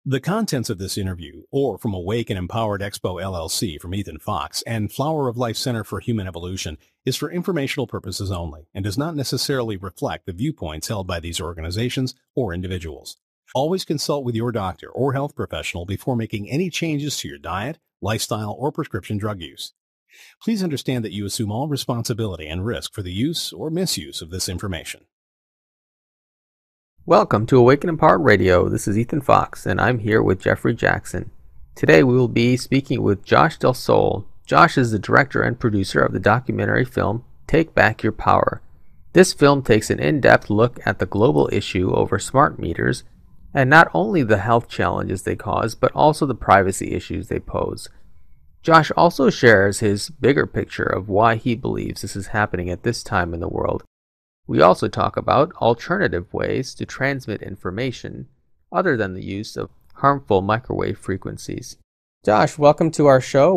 The contents of this interview, or from Awake and Empowered Expo LLC from Ethan Fox and Flower of Life Center for Human Evolution, is for informational purposes only and does not necessarily reflect the viewpoints held by these organizations or individuals. Always consult with your doctor or health professional before making any changes to your diet, lifestyle, or prescription drug use. Please understand that you assume all responsibility and risk for the use or misuse of this information. Welcome to Awake and Empowered Radio. This is Ethan Fox, and I'm here with Jeffery Jaxen. Today we will be speaking with Josh Del Sol. Josh is the director and producer of the documentary film Take Back Your Power. This film takes an in-depth look at the global issue over smart meters, and not only the health challenges they cause, but also the privacy issues they pose. Josh also shares his bigger picture of why he believes this is happening at this time in the world. We also talk about alternative ways to transmit information other than the use of harmful microwave frequencies. Josh, welcome to our show.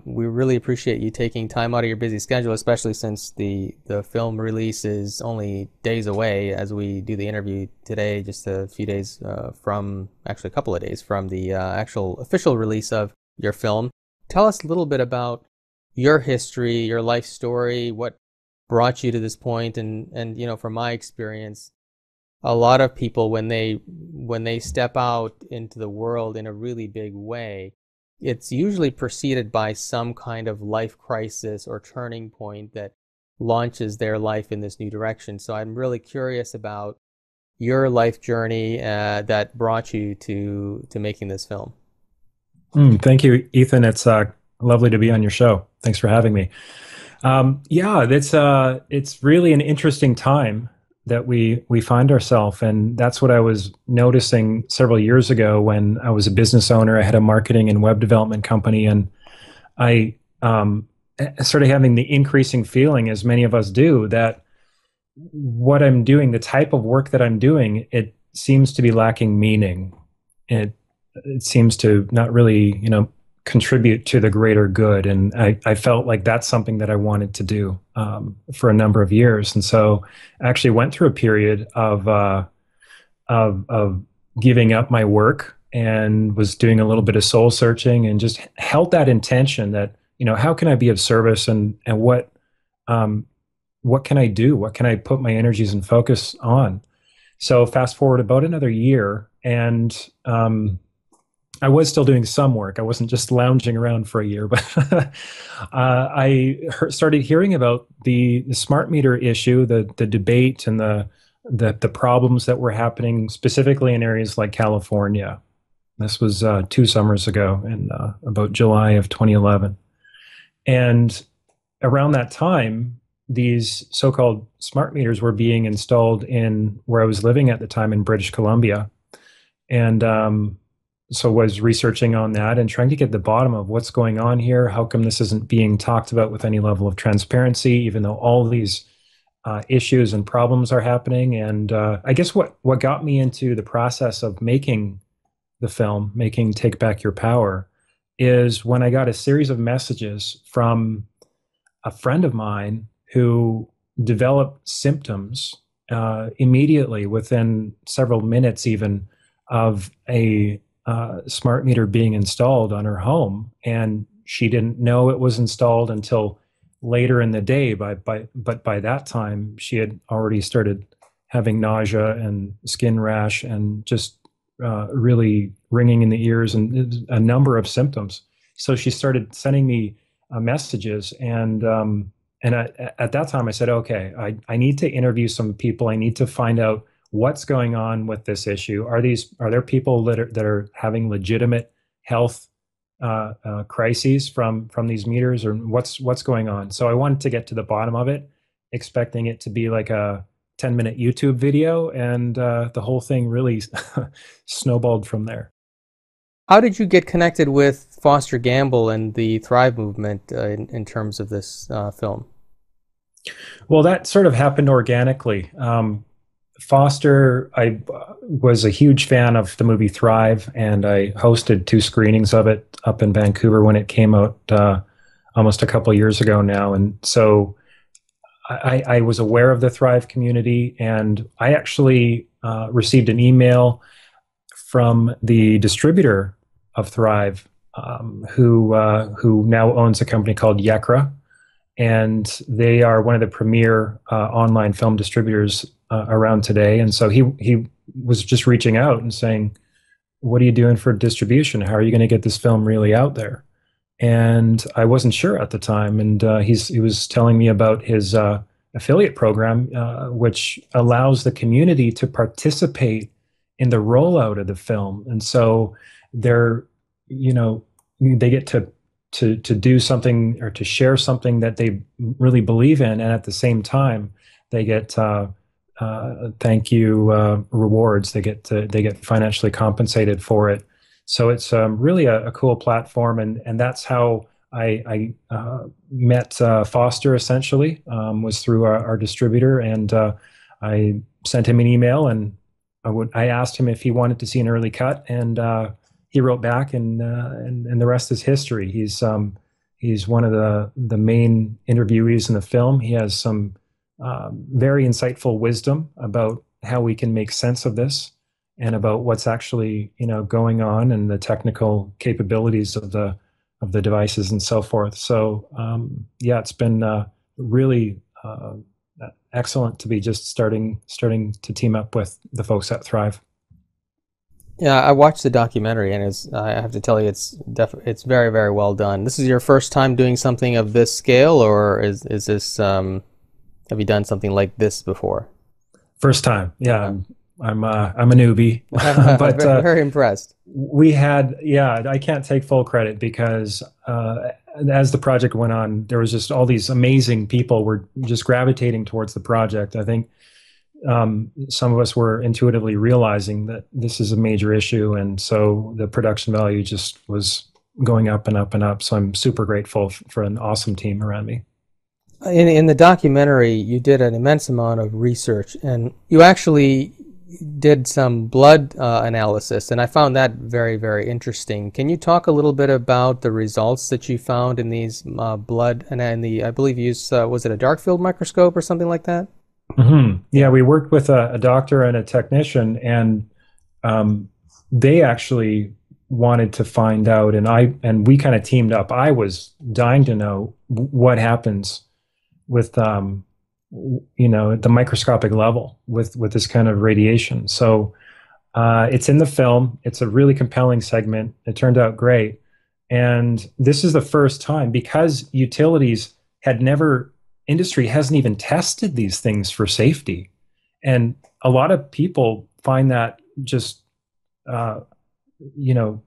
We really appreciate you taking time out of your busy schedule, especially since the film release is only days away as we do the interview today, just a few days actually a couple of days from the actual official release of your film. Tell us a little bit about your history, your life story, what brought you to this point, and you know, from my experience, a lot of people when they step out into the world in a really big way, it's usually preceded by some kind of life crisis or turning point that launches their life in this new direction. So I'm really curious about your life journey that brought you to making this film. Thank you, Ethan. It's lovely to be on your show. Thanks for having me. It's really an interesting time that we find ourselves, and that's what I was noticing several years ago when I was a business owner. I had a marketing and web development company, and I started having the increasing feeling, as many of us do, that what I'm doing, the type of work that I'm doing, it seems to be lacking meaning. It seems to not really, contribute to the greater good. And I felt like that's something that I wanted to do for a number of years. And so I actually went through a period of giving up my work and was doing a little bit of soul searching and just held that intention that, how can I be of service and what can I do? What can I put my energies and focus on? So fast forward about another year, and I was still doing some work. I wasn't just lounging around for a year, but I started hearing about the smart meter issue, the debate, and the problems that were happening specifically in areas like California. This was 2 summers ago, in about July of 2011. And around that time, these so-called smart meters were being installed in where I was living at the time in British Columbia. And so was researching on that and trying to get the bottom of what's going on here. How come this isn't being talked about with any level of transparency, even though all these issues and problems are happening? And I guess what got me into the process of making the film, making Take Back Your Power, is when I got a series of messages from a friend of mine who developed symptoms immediately, within several minutes even, of a smart meter being installed on her home, and she didn't know it was installed until later in the day. But by that time, she had already started having nausea and skin rash and just really ringing in the ears and a number of symptoms. So she started sending me messages, and at that time I said, okay, I need to interview some people. I need to find out what's going on with this issue. Are there people that are having legitimate health crises from these meters, or what's going on? So I wanted to get to the bottom of it, expecting it to be like a 10-minute YouTube video, and the whole thing really snowballed from there. How did you get connected with Foster Gamble and the Thrive movement in terms of this film? Well, that sort of happened organically. Foster, I was a huge fan of the movie Thrive, and I hosted 2 screenings of it up in Vancouver when it came out almost a couple years ago now. And so I was aware of the Thrive community, and I actually received an email from the distributor of Thrive, who now owns a company called Yekra, and they are one of the premier online film distributors around today. And so he was just reaching out and saying, "What are you doing for distribution? How are you going to get this film really out there?" And I wasn't sure at the time. And he was telling me about his affiliate program, which allows the community to participate in the rollout of the film. And so they get to do something or to share something that they really believe in, and at the same time they get thank you rewards. They get financially compensated for it. So it's really a cool platform, and that's how I met Foster. Essentially, was through our distributor, and I sent him an email, and I asked him if he wanted to see an early cut, and he wrote back, and the rest is history. He's one of the main interviewees in the film. He has some very insightful wisdom about how we can make sense of this, and about what's actually going on, and the technical capabilities of the devices and so forth. So yeah, it's been really excellent to be just starting to team up with the folks at Thrive. Yeah, I watched the documentary, and I have to tell you, it's very, very well done. This is your first time doing something of this scale, or is this have you done something like this before? First time, yeah. I'm a newbie, but very, very impressed. We had, I can't take full credit because as the project went on, there was just all these amazing people were just gravitating towards the project. I think some of us were intuitively realizing that this is a major issue, and so the production value just was going up and up and up. So I'm super grateful for an awesome team around me. In the documentary, you did an immense amount of research, and you actually did some blood analysis, and I found that very, very interesting. Can you talk a little bit about the results that you found in these blood, and I believe you used, was it a dark field microscope or something like that? Mm-hmm. Yeah, we worked with a doctor and a technician, and they actually wanted to find out, and we kind of teamed up. I was dying to know what happens with at the microscopic level with this kind of radiation. So it's in the film. It's a really compelling segment. It turned out great. And this is the first time, because industry hasn't even tested these things for safety. And a lot of people find that just,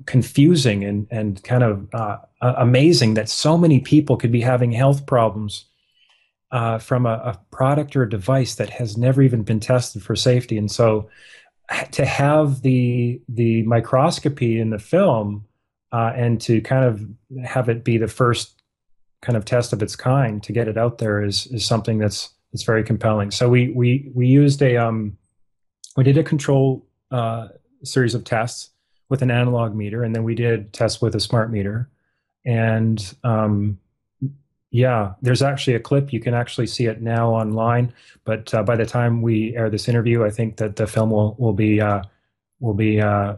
confusing and kind of amazing that so many people could be having health problems from a product or a device that has never even been tested for safety. And so to have the microscopy in the film and to kind of have it be the first kind of test of its kind, to get it out there is something that's very compelling. So we used we did a control series of tests with an analog meter, and then we did tests with a smart meter. And there's actually a clip. You can actually see it now online, but by the time we air this interview, I think that the film will be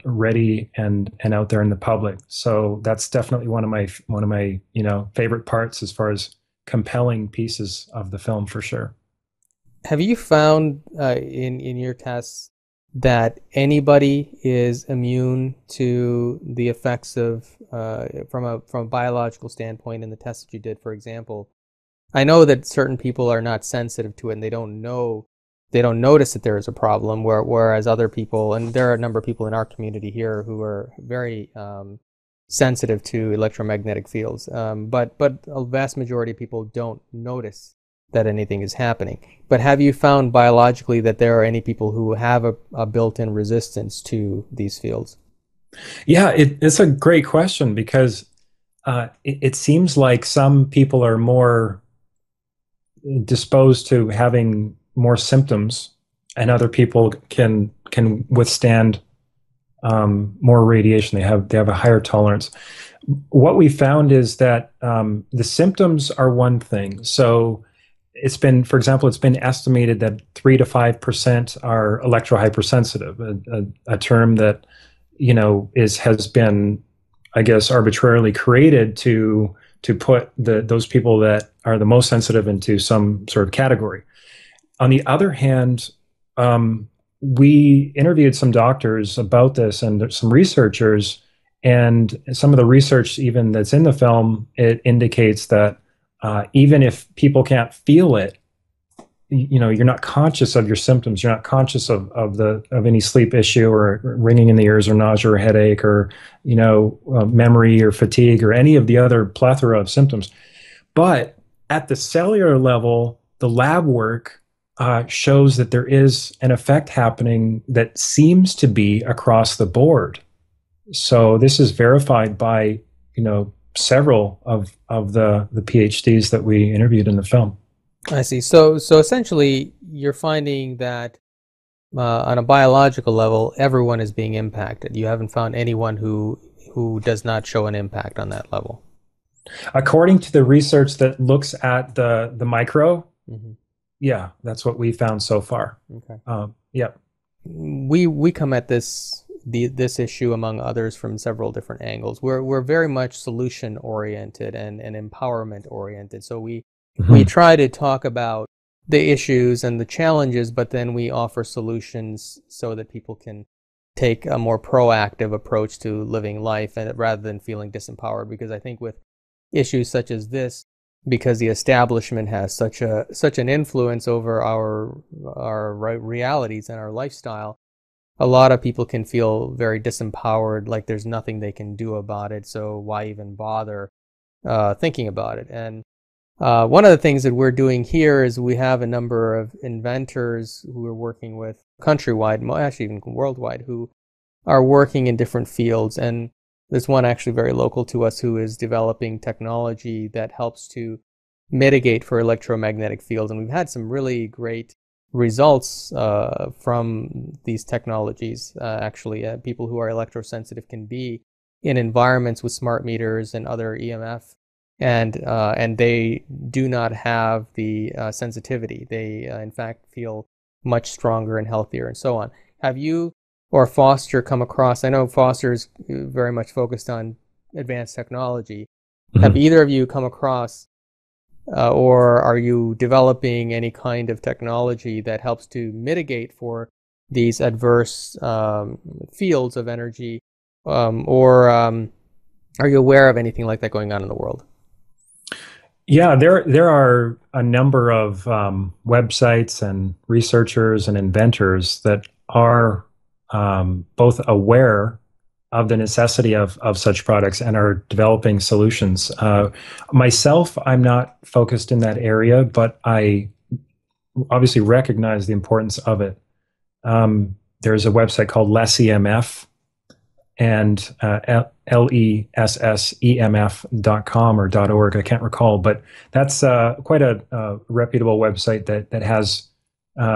ready and out there in the public. So that's definitely one of my favorite parts as far as compelling pieces of the film, for sure. Have you found in your tests that anybody is immune to the effects of from a biological standpoint in the tests that you did? For example, I know that certain people are not sensitive to it, and they don't notice that there is a problem, whereas other people, and there are a number of people in our community here who are very sensitive to electromagnetic fields, but a vast majority of people don't notice that anything is happening. But have you found biologically that there are any people who have a built-in resistance to these fields? Yeah, it's a great question, because it seems like some people are more disposed to having more symptoms, and other people can withstand more radiation. They have a higher tolerance. What we found is that the symptoms are one thing. So it's been estimated that 3 to 5% are electrohypersensitive, a term that has been, I guess, arbitrarily created to put those people that are the most sensitive into some sort of category. On the other hand, we interviewed some doctors about this and some researchers, and some of the research even that's in the film, it indicates that even if people can't feel it, you're not conscious of your symptoms. You're not conscious of any sleep issue or ringing in the ears or nausea or headache or memory or fatigue or any of the other plethora of symptoms. But at the cellular level, the lab work shows that there is an effect happening that seems to be across the board. So this is verified by several of the PhDs that we interviewed in the film. I see. So essentially, you're finding that on a biological level, everyone is being impacted. You haven't found anyone who does not show an impact on that level. According to the research that looks at the micro, mm-hmm. Yeah, that's what we found so far. Okay. Yeah. We come at this issue, among others, from several different angles. We're very much solution oriented and empowerment oriented. So we try to talk about the issues and the challenges, but then we offer solutions so that people can take a more proactive approach to living life, and rather than feeling disempowered. Because I think with issues such as this, because the establishment has such an influence over our realities and our lifestyle, a lot of people can feel very disempowered, like there's nothing they can do about it, so why even bother thinking about it? And one of the things that we're doing here is we have a number of inventors who we're working with countrywide, actually even worldwide, who are working in different fields. And there's one actually very local to us who is developing technology that helps to mitigate for electromagnetic fields. And we've had some really great results from these technologies. People who are electrosensitive can be in environments with smart meters and other EMF, and they do not have the sensitivity. They, in fact, feel much stronger and healthier, and so on. Have you or Foster come across? I know Foster's very much focused on advanced technology. Mm-hmm. Have either of you come across, or are you developing any kind of technology that helps to mitigate for these adverse fields of energy, or are you aware of anything like that going on in the world? Yeah, there are a number of websites and researchers and inventors that are both aware of the necessity of such products and are developing solutions. Myself, I'm not focused in that area, but I obviously recognize the importance of it. There's a website called LessEMF, and LessEMF.com or .org, I can't recall, but that's quite a reputable website that has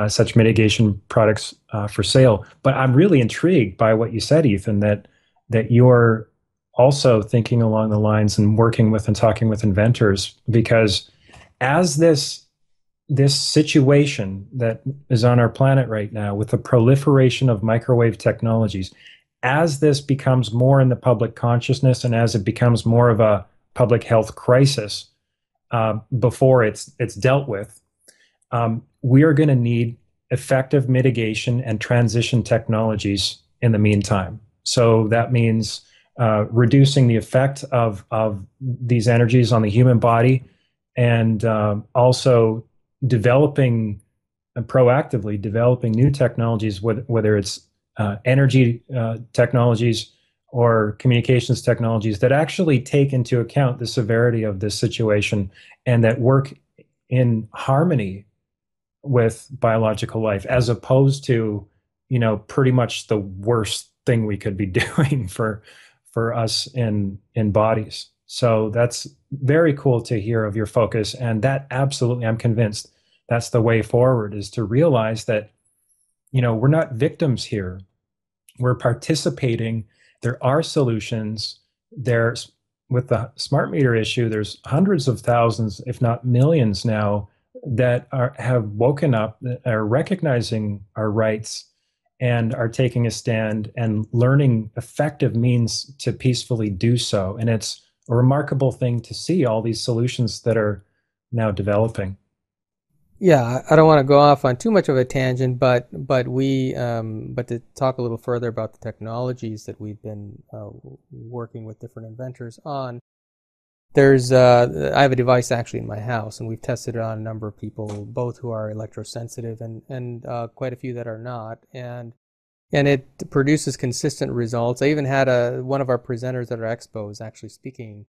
such mitigation products for sale. But I'm really intrigued by what you said, Ethan, that you're also thinking along the lines and working with and talking with inventors, because as this situation that is on our planet right now, with the proliferation of microwave technologies, as this becomes more in the public consciousness and as it becomes more of a public health crisis before it's dealt with, we are going to need effective mitigation and transition technologies in the meantime. So that means reducing the effect of these energies on the human body, and also developing and proactively developing new technologies, whether it's energy technologies or communications technologies that actually take into account the severity of this situation and that work in harmony with biological life, as opposed to, pretty much the worst thing we could be doing for us in bodies. So that's very cool to hear of your focus, and that absolutely, I'm convinced that's the way forward, is to realize that we're not victims here. We're participating. There are solutions. There's, with the smart meter issue, there's hundreds of thousands, if not millions now, that have woken up, that are recognizing our rights and are taking a stand and learning effective means to peacefully do so. And it's a remarkable thing to see all these solutions that are now developing. Yeah, I don't want to go off on too much of a tangent, but to talk a little further about the technologies that we've been working with different inventors on. I have a device actually in my house, and we've tested it on a number of people, both who are electrosensitive and quite a few that are not, and it produces consistent results. I even had one of our presenters at our expo was actually speaking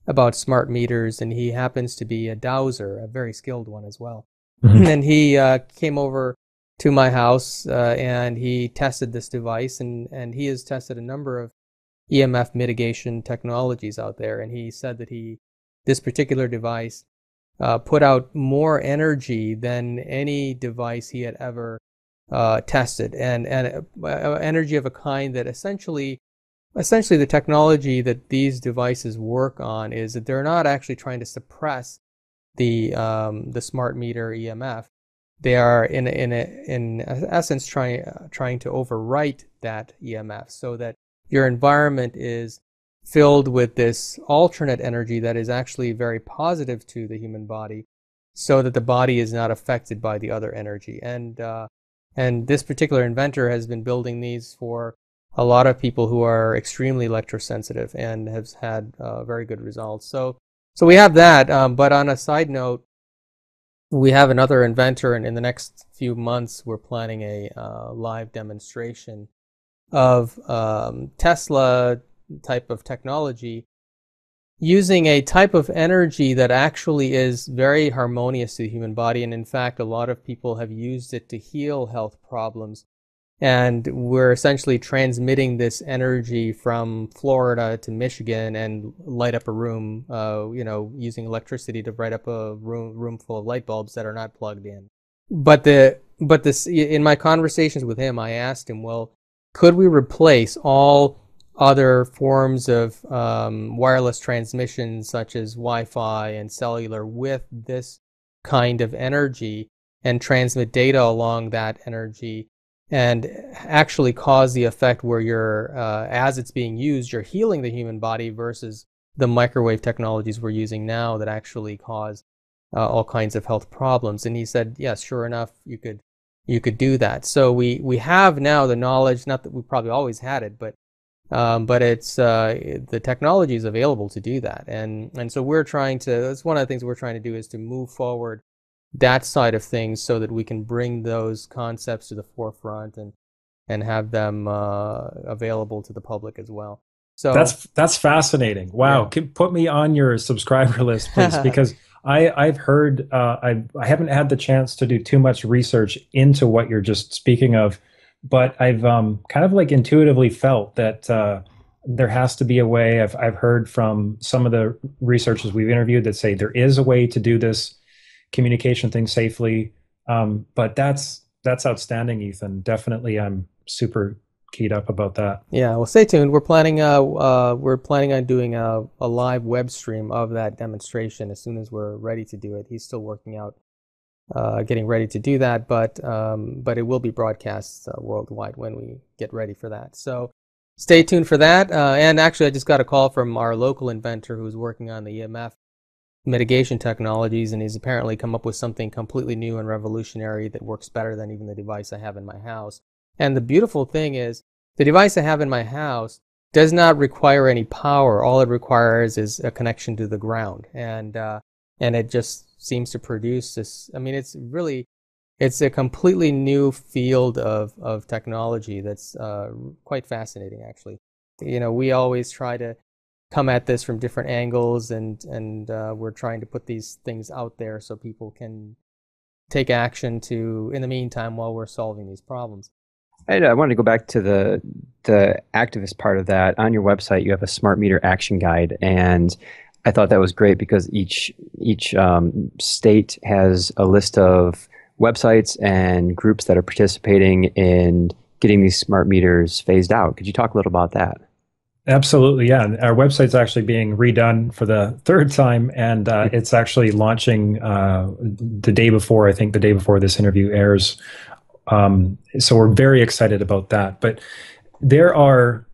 about smart meters, and he happens to be a dowser, a very skilled one as well. Mm-hmm. And he came over to my house and he tested this device, and he has tested a number of EMF mitigation technologies out there, and he said that this particular device put out more energy than any device he had ever tested, and energy of a kind that essentially the technology that these devices work on is that they're not actually trying to suppress the smart meter EMF. They are in essence trying to overwrite that EMF so that your environment is filled with this alternate energy that is actually very positive to the human body, so that the body is not affected by the other energy. And this particular inventor has been building these for a lot of people who are extremely electrosensitive and has had very good results. So we have that, but on a side note, we have another inventor, and in the next few months we're planning a live demonstration of Tesla type of technology using a type of energy that actually is very harmonious to the human body. And in fact, a lot of people have used it to heal health problems. And we're essentially transmitting this energy from Florida to Michigan and light up a room, using electricity to light up a room full of light bulbs that are not plugged in. But in my conversations with him, I asked him, well, could we replace all other forms of wireless transmission, such as Wi-Fi and cellular, with this kind of energy and transmit data along that energy, and actually cause the effect where you're, as it's being used, you're healing the human body, versus the microwave technologies we're using now that actually cause all kinds of health problems? And he said, yes, sure enough, you could do that. So we have now the knowledge, not that we probably always had it, but it's the technology is available to do that. And so that's one of the things we're trying to do, is to move forward that side of things so that we can bring those concepts to the forefront and have them available to the public as well. So that's fascinating. Wow. Yeah. Put me on your subscriber list, please, because I've heard, I haven't had the chance to do too much research into what you're just speaking of, but I've kind of like intuitively felt that there has to be a way. I've heard from some of the researchers we've interviewed that say there is a way to do this communication thing safely. But that's outstanding, Ethan. Definitely, I'm super keyed up about that. Yeah, well, stay tuned. We're planning on doing a live web stream of that demonstration as soon as we're ready to do it. He's still working out, getting ready to do that, but it will be broadcast worldwide when we get ready for that. So stay tuned for that. And actually, I just got a call from our local inventor who's working on the EMF mitigation technologies, and he's apparently come up with something completely new and revolutionary that works better than even the device I have in my house. And the beautiful thing is, the device I have in my house does not require any power. All it requires is a connection to the ground, and it just seems to produce this. I mean, it's a completely new field of technology that's quite fascinating, actually. We always try to come at this from different angles, and we're trying to put these things out there so people can take action in the meantime, while we're solving these problems. I wanted to go back to the activist part of that. On your website, you have a smart meter action guide, and I thought that was great because each state has a list of websites and groups that are participating in getting these smart meters phased out. Could you talk a little about that? Absolutely, yeah. Our website's actually being redone for the third time, and it's actually launching the day before. I think the day before this interview airs. so we're very excited about that. But there are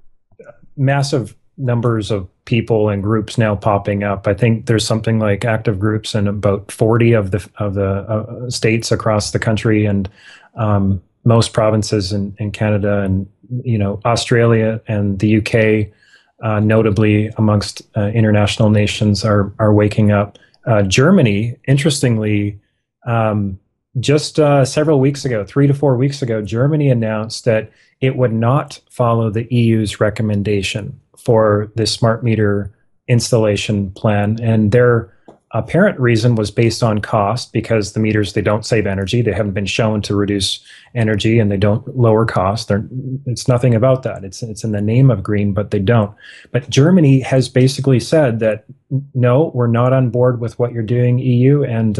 massive numbers of people and groups now popping up. I think there's something like active groups in about 40 of the states across the country, and most provinces in Canada, and Australia and the UK, notably amongst international nations, are waking up. Germany, interestingly, just several weeks ago, 3 to 4 weeks ago, Germany announced that it would not follow the EU's recommendation for the smart meter installation plan. And their apparent reason was based on cost, because the meters, they don't save energy. They haven't been shown to reduce energy, and they don't lower cost. It's nothing about that. It's in the name of green, but they don't. But Germany has basically said that, no, we're not on board with what you're doing, EU, and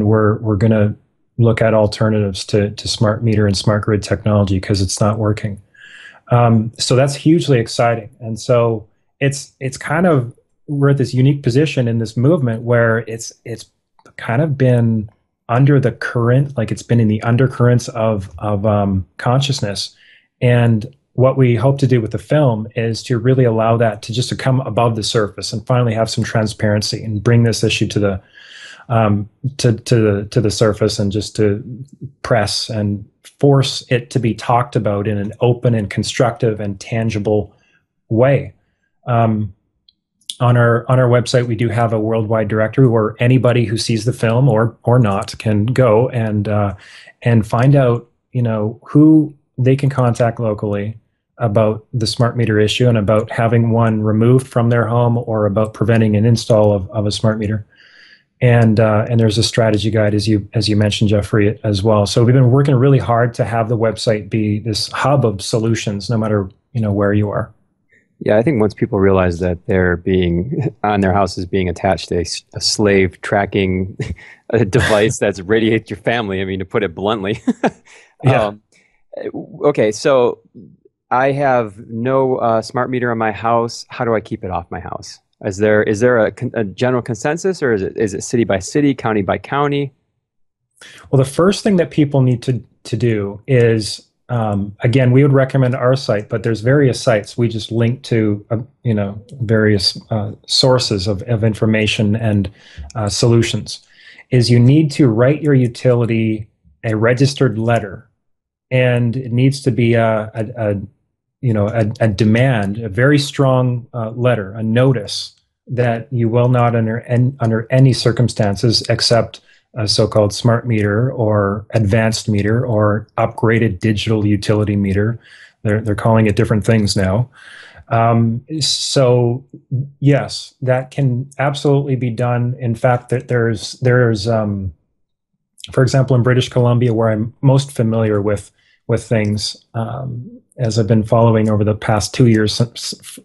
we're going to look at alternatives to smart meter and smart grid technology, because it's not working. So that's hugely exciting. And so it's kind of, we're at this unique position in this movement where it's kind of been under the current, like it's been in the undercurrents of consciousness. And what we hope to do with the film is to really allow that to come above the surface and finally have some transparency and bring this issue to the surface, and just to press and force it to be talked about in an open and constructive and tangible way. On our website, we do have a worldwide directory where anybody who sees the film or not can go and find out, who they can contact locally about the smart meter issue, and about having one removed from their home, or about preventing an install of a smart meter. And there's a strategy guide, as you mentioned, Jeffrey, as well. So we've been working really hard to have the website be this hub of solutions, no matter where you are. Yeah, I think once people realize that they're being on their house is being attached to a slave tracking a device that's radiates your family. I mean, to put it bluntly. Yeah. Okay, so I have no smart meter in my house. How do I keep it off my house? Is there a general consensus, or is it city by city, county by county? Well, the first thing that people need to do is, again, we would recommend our site, but there's various sites. We just link to, various sources of information and solutions. Is you need to write your utility a registered letter, and it needs to be a demand, a very strong letter, a notice that you will not under any circumstances accept a so-called smart meter or advanced meter or upgraded digital utility meter. They're calling it different things now. So yes, that can absolutely be done. In fact, there's for example, in British Columbia, where I'm most familiar with things, as I've been following over the past 2 years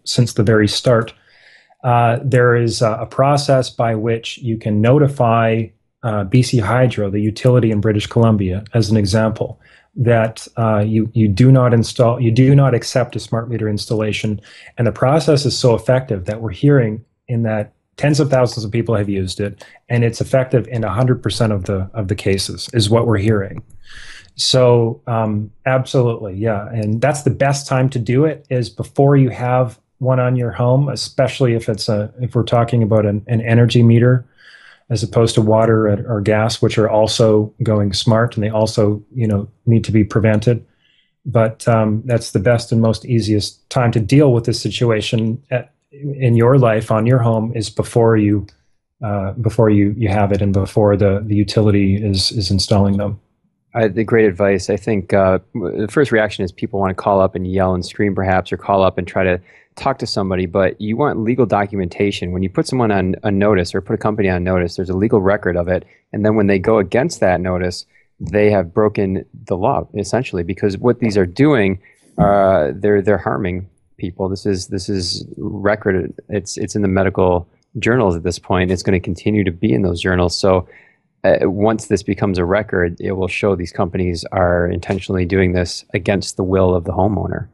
since the very start, there is a process by which you can notify BC Hydro, the utility in British Columbia, as an example, that you do not accept a smart meter installation. And the process is so effective that we're hearing in that tens of thousands of people have used it, and it's effective in 100% of the cases, is what we're hearing. So absolutely, yeah. And that's the best time to do it, is before you have one on your home, especially if we're talking about an energy meter, as opposed to water or gas, which are also going smart, and they also need to be prevented. But that's the best and most easiest time to deal with this situation in your life, on your home, is before you have it, and before the utility is installing them. The great advice. I think the first reaction is people want to call up and yell and scream, perhaps, or call up and try to talk to somebody, but you want legal documentation. When you put someone on a notice, or put a company on notice, there's a legal record of it. And then when they go against that notice, they have broken the law, essentially, because what these are doing, they're harming people. This is record. It's in the medical journals at this point. It's going to continue to be in those journals. So once this becomes a record, it will show these companies are intentionally doing this against the will of the homeowner.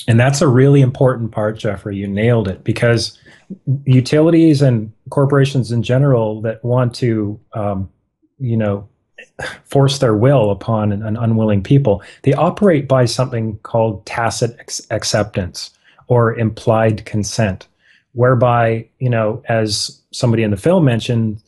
And that's a really important part, Jeffrey. You nailed it, because utilities and corporations in general that want to, force their will upon an unwilling people. They operate by something called tacit acceptance or implied consent, whereby, as somebody in the film mentioned,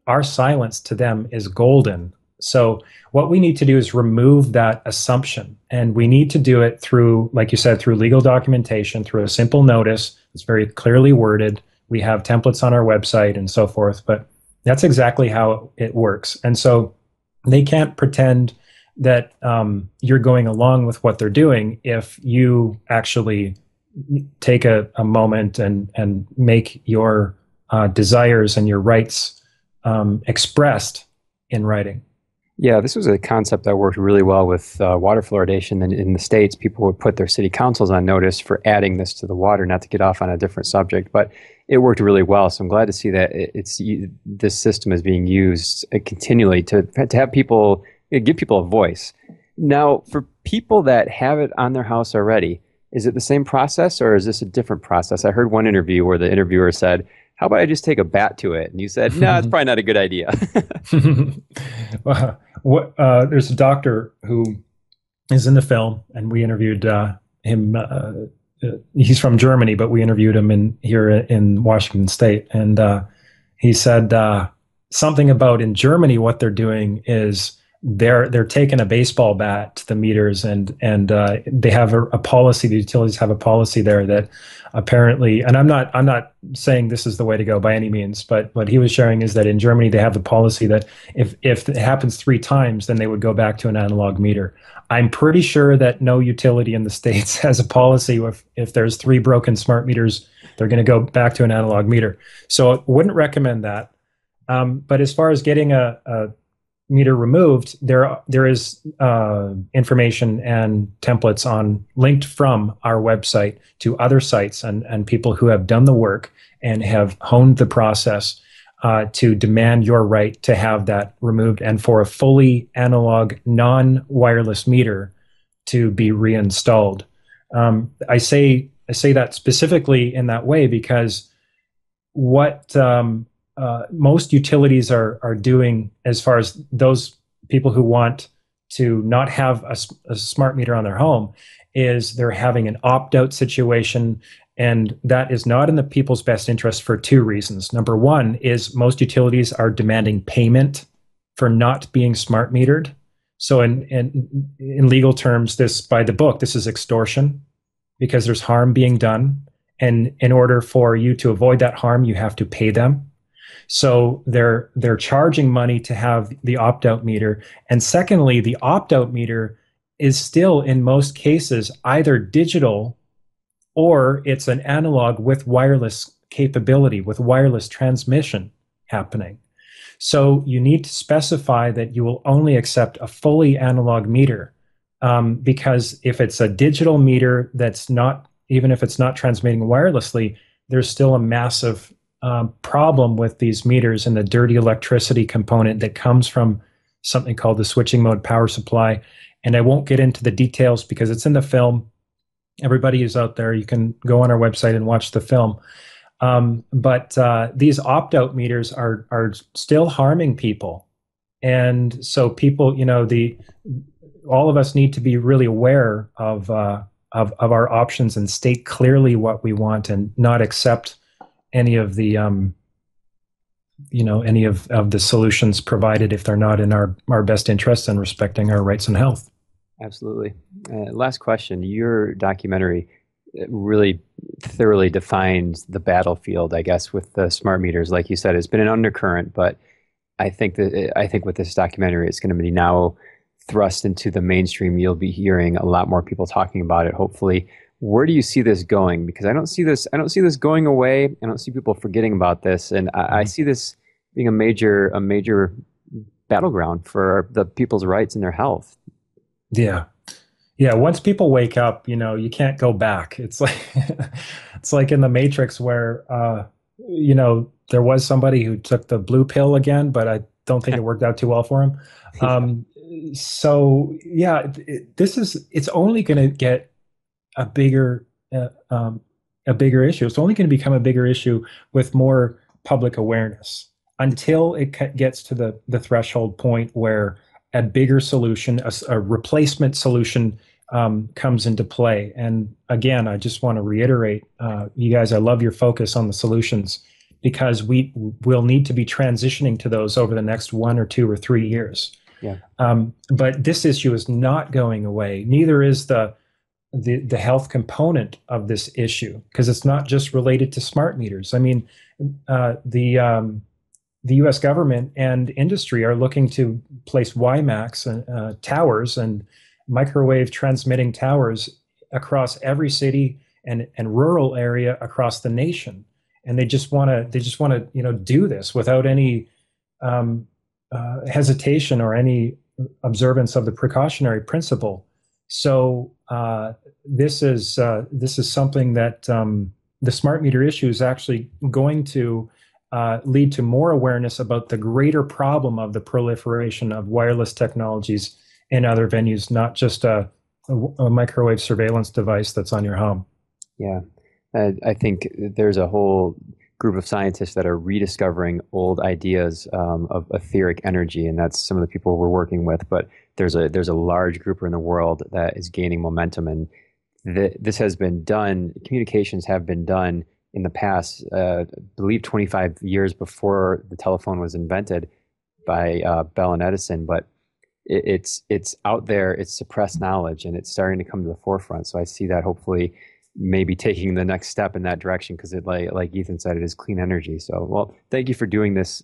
our silence to them is golden. So what we need to do is remove that assumption. And we need to do it through, like you said, through legal documentation, through a simple notice. It's very clearly worded. We have templates on our website and so forth, but that's exactly how it works. And so they can't pretend that you're going along with what they're doing if you actually take a moment and make your desires and your rights expressed in writing. Yeah, this was a concept that worked really well with water fluoridation. And in the States, people would put their city councils on notice for adding this to the water, not to get off on a different subject, but it worked really well. So I'm glad to see that this system is being used continually to have people, give people a voice. Now, for people that have it on their house already, is it the same process or is this a different process? I heard one interview where the interviewer said, how about I just take a bat to it? And you said, no, it's probably not a good idea. There's a doctor who is in the film, and we interviewed him. He's from Germany, but we interviewed him here in Washington State. And he said something about in Germany, what they're doing is they're taking a baseball bat to the meters, and they have a policy. The utilities have a policy there that apparently, and I'm not saying this is the way to go by any means, but what he was sharing is that in Germany they have the policy that if it happens 3 times, then they would go back to an analog meter. I'm pretty sure that no utility in the States has a policy if there's 3 broken smart meters, they're going to go back to an analog meter. So I wouldn't recommend that. But as far as getting a meter removed, there is information and templates linked from our website to other sites and people who have done the work and have honed the process to demand your right to have that removed, and for a fully analog, non-wireless meter to be reinstalled. I say that specifically in that way because what most utilities are doing, as far as those people who want to not have a smart meter on their home, is they're having an opt-out situation, and that is not in the people's best interest for 2 reasons. Number one is most utilities are demanding payment for not being smart metered. So in legal terms, this by the book, this is extortion because there's harm being done, and in order for you to avoid that harm, you have to pay them. So they're charging money to have the opt-out meter. And secondly, the opt-out meter is still in most cases either digital or it's an analog with wireless capability, with wireless transmission happening. So you need to specify that you will only accept a fully analog meter, because if it's a digital meter that's not, even if it's not transmitting wirelessly, there's still a massive problem with these meters and the dirty electricity component that comes from something called the switching mode power supply. And I won't get into the details because it's in the film. Everybody who's out there, you can go on our website and watch the film. But these opt-out meters are still harming people. And so people, all of us need to be really aware of our options and state clearly what we want and not accept any of the any of the solutions provided if they're not in our best interest and respecting our rights and health. Absolutely. Last question. Your documentary really thoroughly defined the battlefield, I guess, with the smart meters. Like you said, it's been an undercurrent, but I think with this documentary, it's going to be now thrust into the mainstream. You'll be hearing a lot more people talking about it, hopefully. Where do you see this going? Because I don't see this going away. I don't see people forgetting about this, and I see this being a major battleground for the people's rights and their health. Yeah. Once people wake up, you can't go back. It's like in the Matrix where there was somebody who took the blue pill again, but I don't think it worked out too well for him. So yeah, it's only going to get a bigger issue. It's only going to become a bigger issue with more public awareness. until it gets to the threshold point where a bigger solution, a replacement solution, comes into play. And again, I just want to reiterate, you guys, I love your focus on the solutions, because we will need to be transitioning to those over the next 1 or 2 or 3 years. Yeah. But this issue is not going away. Neither is the health component of this issue, because it's not just related to smart meters. I mean, the U.S. government and industry are looking to place WiMAX towers and microwave transmitting towers across every city and rural area across the nation, and they just want to do this without any hesitation or any observance of the precautionary principle. So this is something that the smart meter issue is actually going to lead to more awareness about the greater problem of the proliferation of wireless technologies in other venues, not just a microwave surveillance device that's on your home. Yeah, I think there's a whole group of scientists that are rediscovering old ideas of etheric energy, and that's some of the people we're working with. But there's a large group in the world that is gaining momentum, and this has been done. Communications have been done in the past, I believe 25 years before the telephone was invented by Bell and Edison, but it's out there, it's suppressed knowledge, and it's starting to come to the forefront. So I see that hopefully maybe taking the next step in that direction, because it, like Ethan said, it is clean energy. So, well, thank you for doing this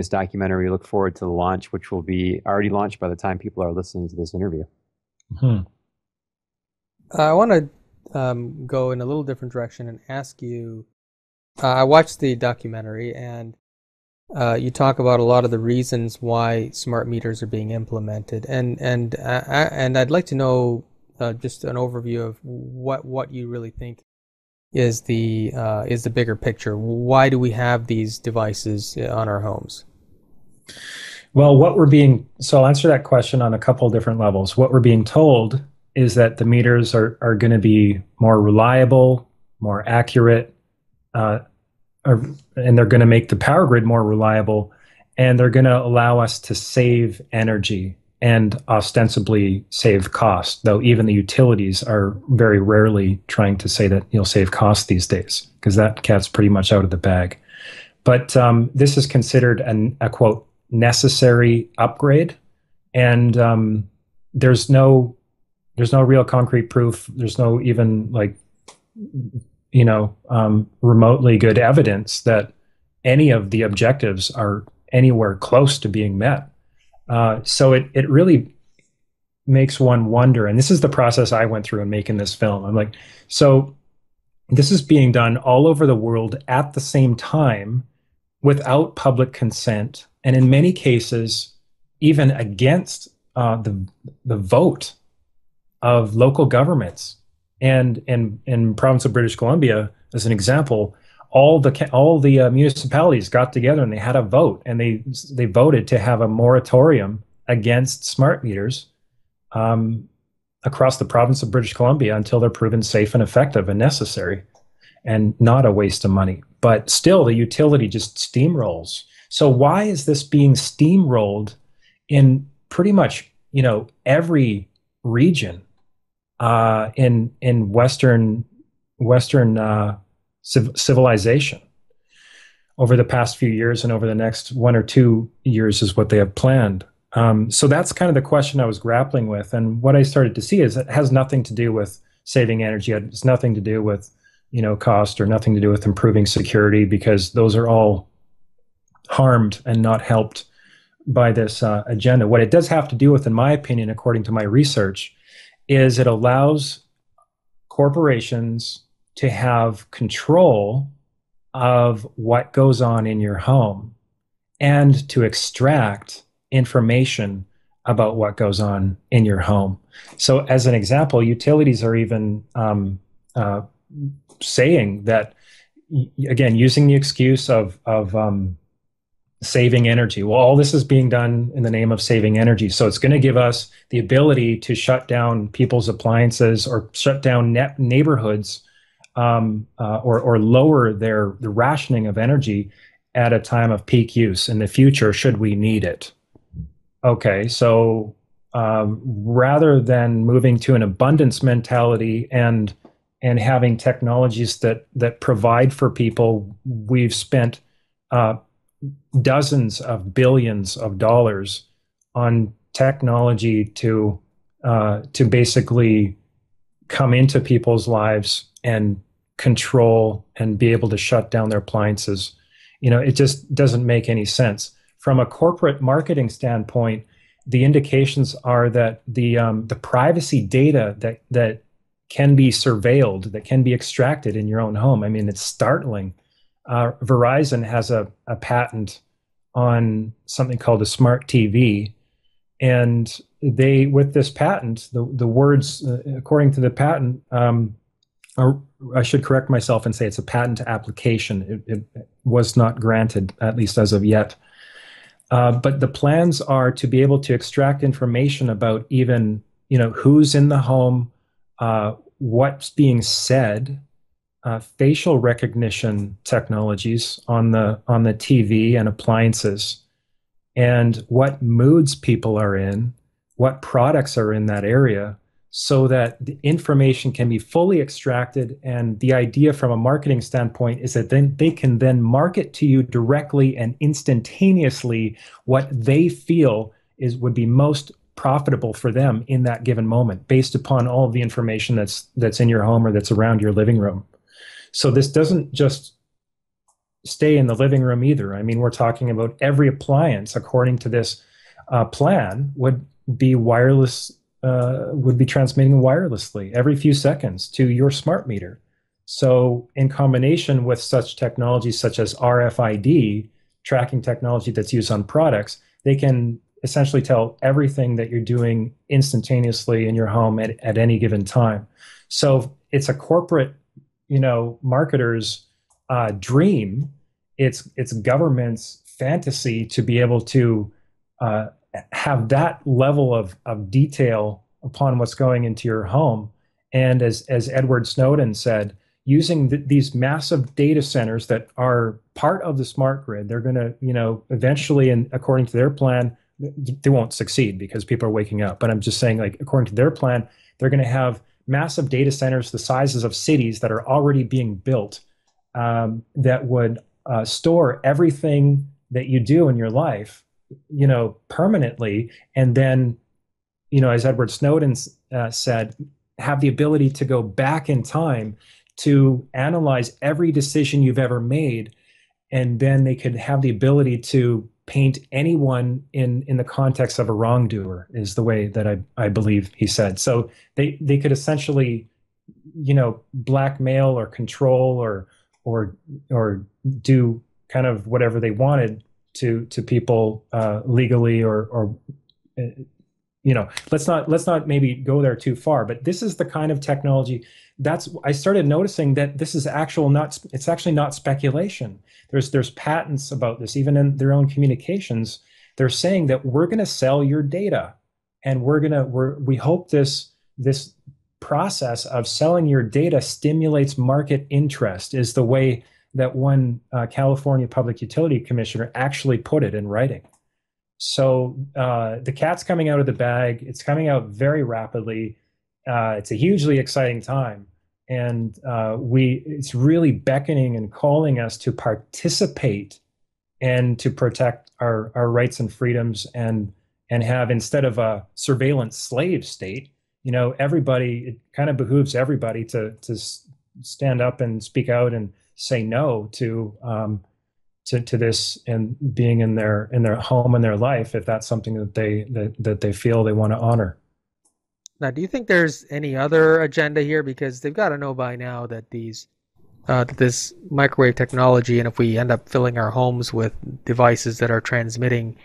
documentary. We look forward to the launch, which will be already launched by the time people are listening to this interview. Mm-hmm. I want to go in a little different direction and ask you, I watched the documentary, and you talk about a lot of the reasons why smart meters are being implemented, and I'd like to know just an overview of what you really think is the bigger picture. Why do we have these devices on our homes? Well, so I'll answer that question on a couple different levels. What we're being told is that the meters are going to be more reliable, more accurate, and they're going to make the power grid more reliable, and they're going to allow us to save energy and ostensibly save cost, though even the utilities are very rarely trying to say that you'll save cost these days, because that cat's pretty much out of the bag. But this is considered a quote, necessary upgrade, and there's no real concrete proof. There's no even remotely good evidence that any of the objectives are anywhere close to being met. So it really makes one wonder, and this is the process I went through in making this film. I'm like, so this is being done all over the world at the same time without public consent, and in many cases, even against the vote of local governments. And in province of British Columbia, as an example, all the municipalities got together and they had a vote, and they voted to have a moratorium against smart meters across the province of British Columbia until they're proven safe and effective and necessary, and not a waste of money. But still, the utility just steamrolls. So why is this being steamrolled in pretty much every region in Western civilization over the past few years, and over the next 1 or 2 years is what they have planned? So that's kind of the question I was grappling with. And what I started to see is it has nothing to do with saving energy. It's nothing to do with, cost, or nothing to do with improving security, because those are all harmed and not helped by this agenda. What it does have to do with, in my opinion, according to my research, is it allows corporations to have control of what goes on in your home and to extract information about what goes on in your home. So as an example, utilities are even saying that, again, using the excuse of saving energy. Well, all this is being done in the name of saving energy. So it's going to give us the ability to shut down people's appliances, or shut down neighborhoods, or lower the rationing of energy at a time of peak use in the future should we need it. Okay, so rather than moving to an abundance mentality and having technologies that provide for people, we've spent dozens of billions of dollars on technology to basically come into people's lives and control and be able to shut down their appliances. It just doesn't make any sense. From a corporate marketing standpoint, the indications are that the privacy data that can be surveilled, that can be extracted in your own home. I mean, it's startling. Verizon has a patent on something called a smart TV, and they, with this patent, the words, according to the patent, I should correct myself and say it's a patent application. It was not granted, at least as of yet. But the plans are to be able to extract information about even, who's in the home, what's being said, facial recognition technologies on the TV and appliances, and what moods people are in, what products are in that area, so that the information can be fully extracted. And the idea from a marketing standpoint is that then they can then market to you directly and instantaneously what they feel would be most profitable for them in that given moment, based upon all of the information that's in your home or that's around your living room. So this doesn't just stay in the living room either. I mean, we're talking about every appliance, according to this plan, would be wireless. Would be transmitting wirelessly every few seconds to your smart meter. So in combination with such technologies such as RFID, tracking technology that's used on products, they can essentially tell everything that you're doing instantaneously in your home at any given time. So it's a corporate, marketer's dream. It's government's fantasy to be able to have that level of detail upon what's going into your home. And as Edward Snowden said, using these massive data centers that are part of the smart grid, they're going to, eventually, and according to their plan, they won't succeed because people are waking up. But I'm just saying, like, according to their plan, they're going to have massive data centers the sizes of cities that are already being built, that would store everything that you do in your life, permanently. And then, as Edward Snowden said, have the ability to go back in time to analyze every decision you've ever made. And then they could have the ability to paint anyone in the context of a wrongdoer, is the way that I believe he said. So they could essentially, blackmail or control or do kind of whatever they wanted to people legally, or let's not maybe go there too far. But this is the kind of technology I started noticing that this is it's actually not speculation. There's patents about this, even in their own communications. They're saying that we're going to sell your data, and we hope this process of selling your data stimulates market interest, is the way that one California Public Utility Commissioner actually put it in writing. So the cat's coming out of the bag. It's coming out very rapidly. It's a hugely exciting time. And it's really beckoning and calling us to participate and to protect our rights and freedoms, and have, instead of a surveillance slave state, it kind of behooves everybody to stand up and speak out and say no to this, and being in their home and their life, if that's something that they feel they want to honor. Now, do you think there's any other agenda here? Because they've got to know by now that this microwave technology, and if we end up filling our homes with devices that are transmitting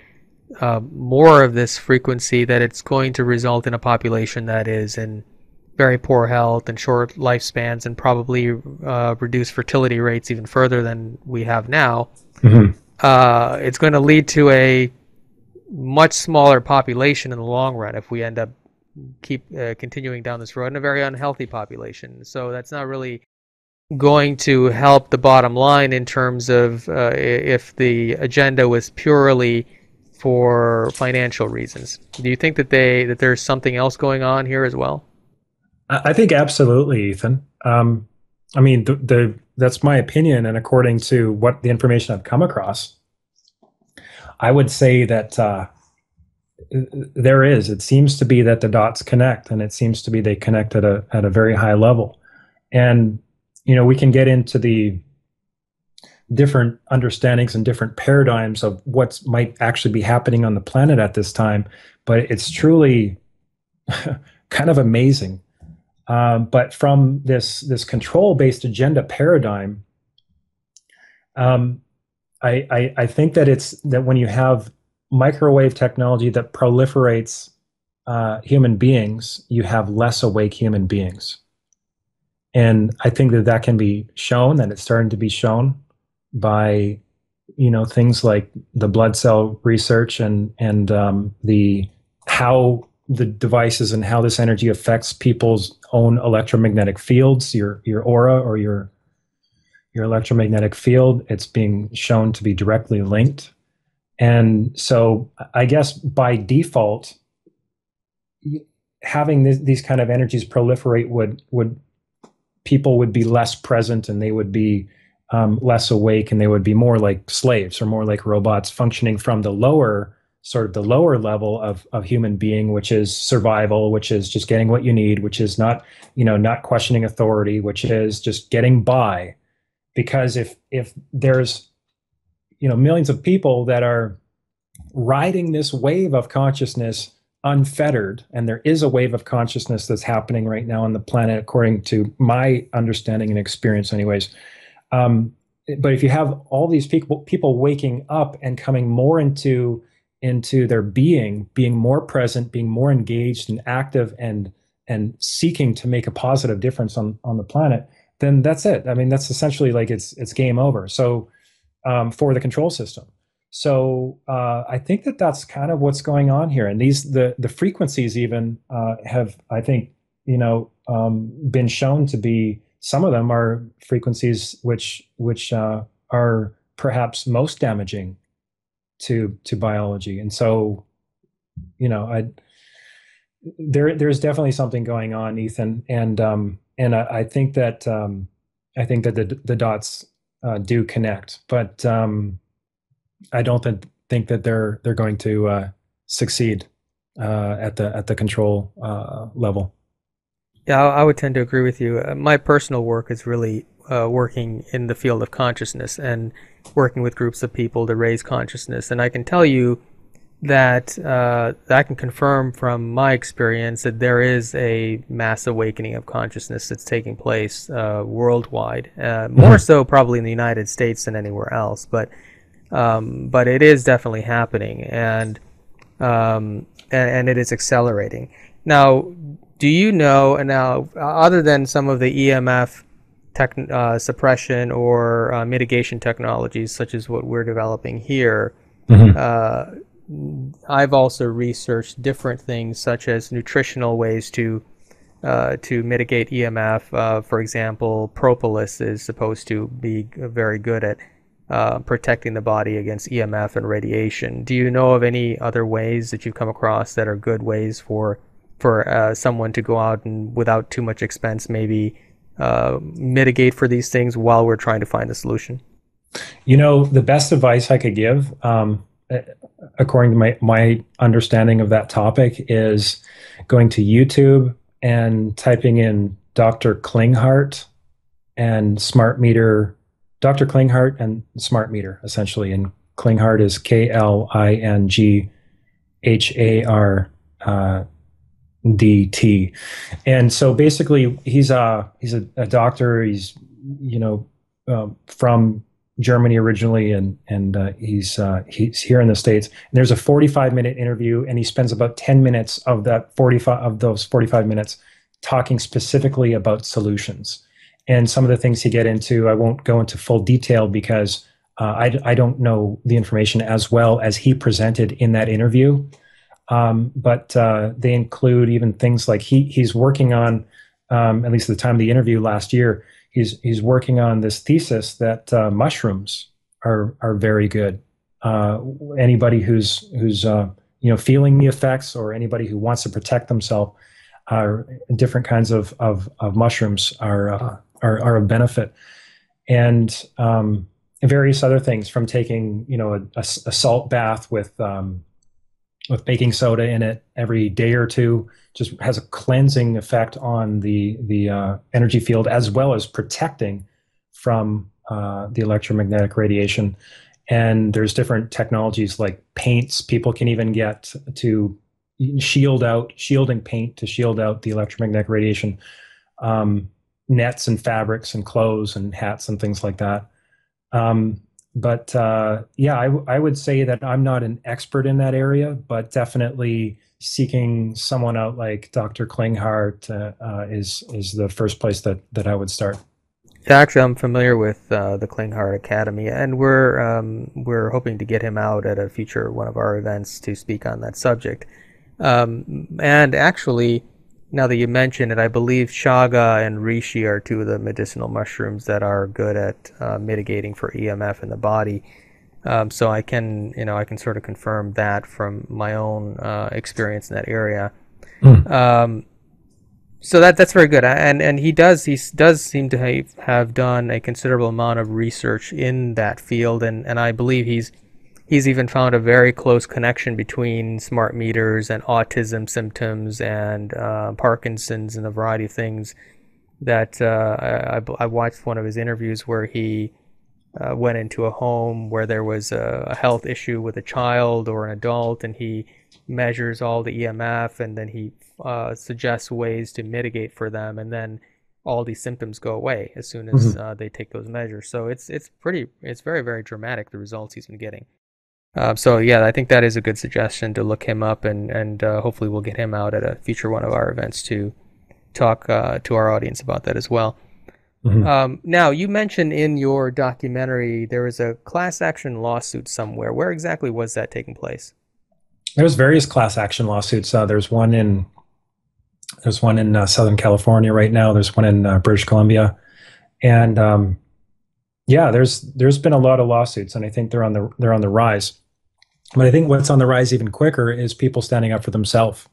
more of this frequency, that it's going to result in a population that is in very poor health and short lifespans, and probably reduce fertility rates even further than we have now. Mm-hmm. It's going to lead to a much smaller population in the long run if we end up continuing down this road, and a very unhealthy population. So that's not really going to help the bottom line in terms of if the agenda was purely for financial reasons. Do you think that there's something else going on here as well? I think absolutely, Ethan. I mean, that's my opinion, and according to what the information I've come across, I would say that there is. It seems to be that the dots connect, and it seems to be they connect at a very high level. And we can get into the different understandings and different paradigms of what might actually be happening on the planet at this time, but it's truly kind of amazing. But from this control-based agenda paradigm, I think that it's that when you have microwave technology that proliferates human beings, you have less awake human beings. And I think that can be shown, that it's starting to be shown by things like the blood cell research and the how the devices and how this energy affects people's own electromagnetic fields, your aura or your electromagnetic field. It's being shown to be directly linked. And so I guess by default, having these kind of energies proliferate would people would be less present, and they would be less awake, and they would be more like slaves or more like robots functioning from the lower level of human being, which is survival, which is just getting what you need, which is not questioning authority, which is just getting by. Because if there's millions of people that are riding this wave of consciousness unfettered, and there is a wave of consciousness that's happening right now on the planet, according to my understanding and experience anyways. But if you have all these people waking up and coming more into their being more present, being more engaged and active, and seeking to make a positive difference on the planet, then that's it. I mean, that's essentially like it's game over. So for the control system. So I think that's kind of what's going on here. And the frequencies even have, I think, been shown to be, some of them are frequencies which are perhaps most damaging to biology. And so, there's definitely something going on, Ethan. And I think that the dots do connect, but I don't think that they're going to succeed at the control level. Yeah, I would tend to agree with you. My personal work is really working in the field of consciousness and working with groups of people to raise consciousness. And I can tell you that I can confirm from my experience that there is a mass awakening of consciousness that's taking place worldwide, more so probably in the United States than anywhere else. But it is definitely happening, and it is accelerating. Now, do you know, now, other than some of the EMF suppression or mitigation technologies, such as what we're developing here, I've also researched different things, such as nutritional ways to mitigate EMF. For example, propolis is supposed to be very good at protecting the body against EMF and radiation. Do you know of any other ways that you've come across that are good ways for someone to go out and, without too much expense, maybe mitigate for these things while we're trying to find the solution? The best advice I could give, according to my understanding of that topic, is going to YouTube and typing in Dr. Klinghardt and smart meter, Dr. Klinghardt and smart meter, essentially. And Klinghardt is KLINGHARDT. And so basically he's a doctor. He's from Germany originally, and he's here in the States. And there's a 45-minute interview, and he spends about 10 minutes of those 45 minutes talking specifically about solutions. And some of the things he get into, I won't go into full detail because I don't know the information as well as he presented in that interview. But they include even things like he's working on, at least at the time of the interview last year, he's working on this thesis that mushrooms are very good. Anybody who's feeling the effects, or anybody who wants to protect themselves, different kinds of mushrooms are of benefit, and various other things, from taking a salt bath with baking soda in it every day or two, just has a cleansing effect on the energy field, as well as protecting from the electromagnetic radiation. And there's different technologies like paints. People can even get to shielding paint to shield out the electromagnetic radiation. Nets and fabrics and clothes and hats and things like that. I would say that I'm not an expert in that area, but definitely seeking someone out like Dr. Klinghardt is the first place that I would start. Yeah, actually, I'm familiar with the Klinghardt Academy, and we're hoping to get him out at a future one of our events to speak on that subject. And actually, now that you mention it, I believe chaga and reishi are two of the medicinal mushrooms that are good at mitigating for EMF in the body. So I can sort of confirm that from my own experience in that area. So that's very good, and he does seem to have done a considerable amount of research in that field, and I believe he's even found a very close connection between smart meters and autism symptoms and Parkinson's and a variety of things. That I watched one of his interviews where he went into a home where there was a health issue with a child or an adult, and he measures all the EMF, and then he suggests ways to mitigate for them, and then all these symptoms go away as soon as they take those measures. So it's very, very dramatic, the results he's been getting. So yeah, I think that is a good suggestion to look him up, and hopefully we'll get him out at a future one of our events to talk to our audience about that as well. Now, you mentioned in your documentary there was a class action lawsuit somewhere. Where exactly was that taking place? There's various class action lawsuits. There's one in Southern California right now. There's one in British Columbia, and there's been a lot of lawsuits, and I think they're on the rise. But I think what's on the rise even quicker is people standing up for themselves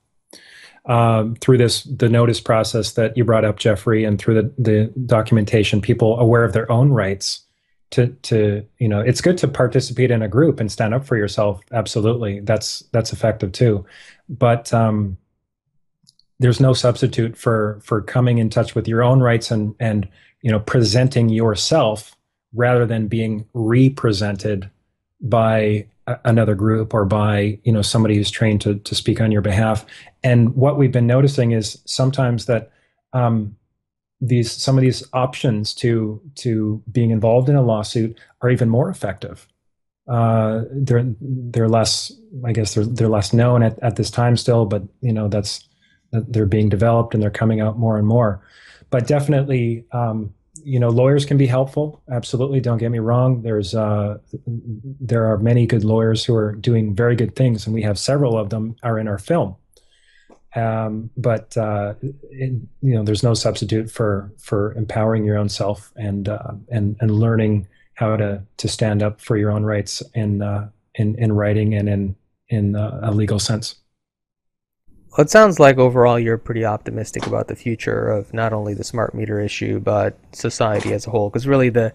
through the notice process that you brought up, Jeffrey, and through the documentation. People aware of their own rights. It's good to participate in a group and stand up for yourself. Absolutely, that's effective too. But there's no substitute for coming in touch with your own rights and presenting yourself rather than being represented by another group or by somebody who's trained to speak on your behalf. And what we've been noticing is sometimes that some of these options to being involved in a lawsuit are even more effective. They're less, I guess they're less known at this time still, but they're being developed and they're coming out more and more. But definitely, lawyers can be helpful. Absolutely, don't get me wrong. There are many good lawyers who are doing very good things, and we have several of them are in our film. But there's no substitute for empowering your own self and learning how to stand up for your own rights in writing and in a legal sense. Well, it sounds like overall you're pretty optimistic about the future of not only the smart meter issue, but society as a whole. Because really the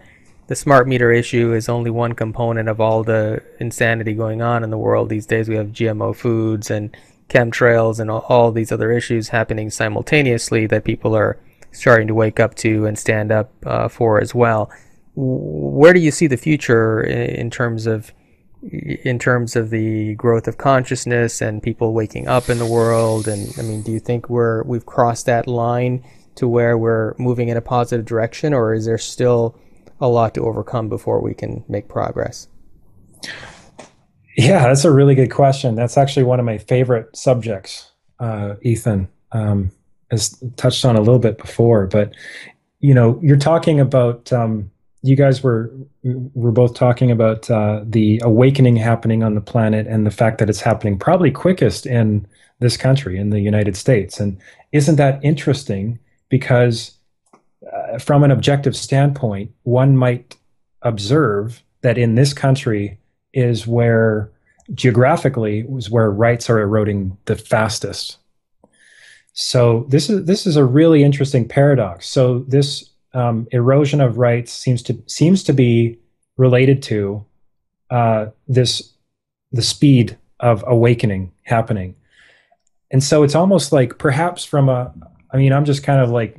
smart meter issue is only one component of all the insanity going on in the world these days. We have GMO foods and chemtrails and all these other issues happening simultaneously that people are starting to wake up to and stand up for as well. Where do you see the future in terms of the growth of consciousness and people waking up in the world? And I mean, do you think we've crossed that line to where we're moving in a positive direction, or is there still a lot to overcome before we can make progress? Yeah, that's a really good question. That's actually one of my favorite subjects, Ethan, as touched on a little bit before. But you're talking about you guys were both talking about the awakening happening on the planet and the fact that it's happening probably quickest in this country, in the United States. And isn't that interesting? Because from an objective standpoint, one might observe that in this country is where geographically is where rights are eroding the fastest. So this is a really interesting paradox. So this erosion of rights seems to be related to the speed of awakening happening. And so it's almost like perhaps I'm just kind of like,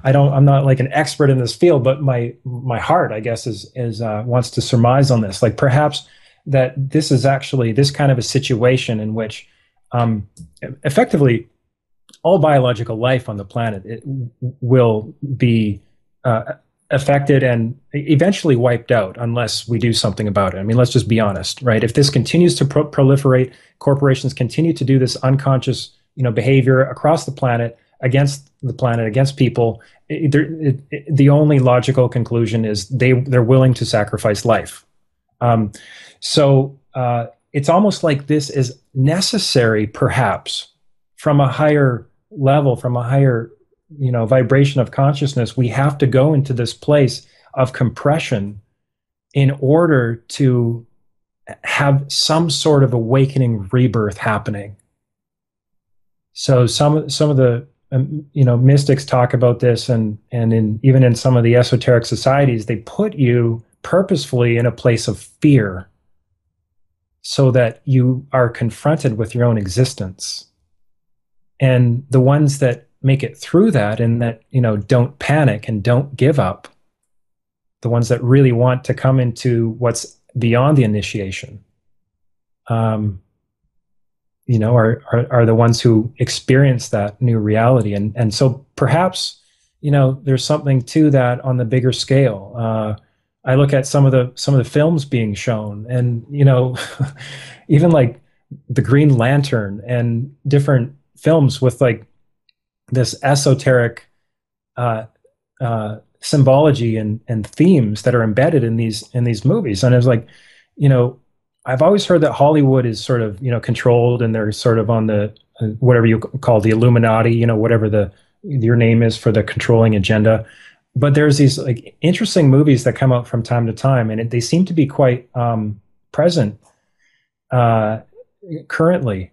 I'm not like an expert in this field, but my heart, I guess, is wants to surmise on this. Like perhaps that this is actually this kind of a situation in which effectively all biological life on the planet will be affected and eventually wiped out unless we do something about it. I mean, let's just be honest, right? If this continues to proliferate, corporations continue to do this unconscious, behavior across the planet, against people, the only logical conclusion is they're willing to sacrifice life. So it's almost like this is necessary, perhaps, from a higher level, from a higher vibration of consciousness. We have to go into this place of compression in order to have some sort of awakening rebirth happening. So some of the mystics talk about this, and even in some of the esoteric societies, they put you purposefully in a place of fear so that you are confronted with your own existence. And the ones that make it through that and that, don't panic and don't give up, the ones that really want to come into what's beyond the initiation, are the ones who experience that new reality. And so perhaps, there's something to that on the bigger scale. I look at some of the films being shown, and, even like the Green Lantern and different films with like this esoteric symbology and themes that are embedded in these movies. And it's like, I've always heard that Hollywood is sort of, controlled, and they're sort of on the, whatever you call the Illuminati, whatever your name is for the controlling agenda. But there's these like interesting movies that come out from time to time, and they seem to be quite present currently,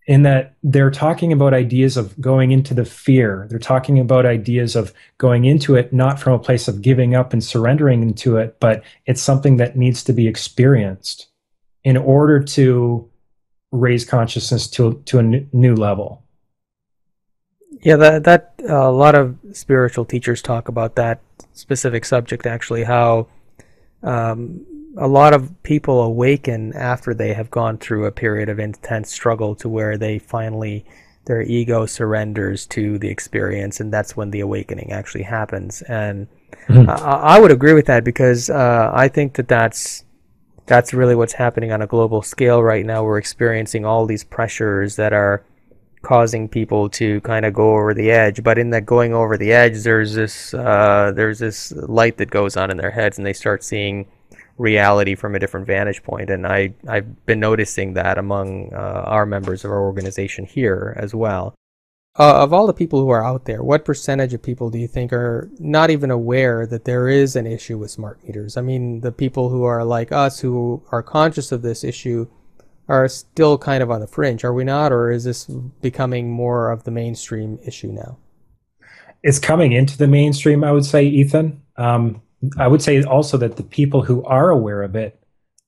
in that they're talking about ideas of going into the fear. They're talking about ideas of going into it, not from a place of giving up and surrendering into it, but it's something that needs to be experienced in order to raise consciousness to a new level. Yeah, that a lot of spiritual teachers talk about that specific subject, actually, how a lot of people awaken after they have gone through a period of intense struggle, to where they finally, their ego surrenders to the experience, and that's when the awakening actually happens. And I would agree with that, because I think that's really what's happening on a global scale right now. We're experiencing all these pressures that are causing people to kind of go over the edge, but in that going over the edge, there's this light that goes on in their heads, and they start seeing reality from a different vantage point. And I've been noticing that among our members of our organization here as well. Of all the people who are out there, what percentage of people do you think are not even aware that there is an issue with smart meters? I mean, the people who are like us, who are conscious of this issue, are still kind of on the fringe, are we not? Or is this becoming more of the mainstream issue now? It's coming into the mainstream, I would say, Ethan. I would say also that the people who are aware of it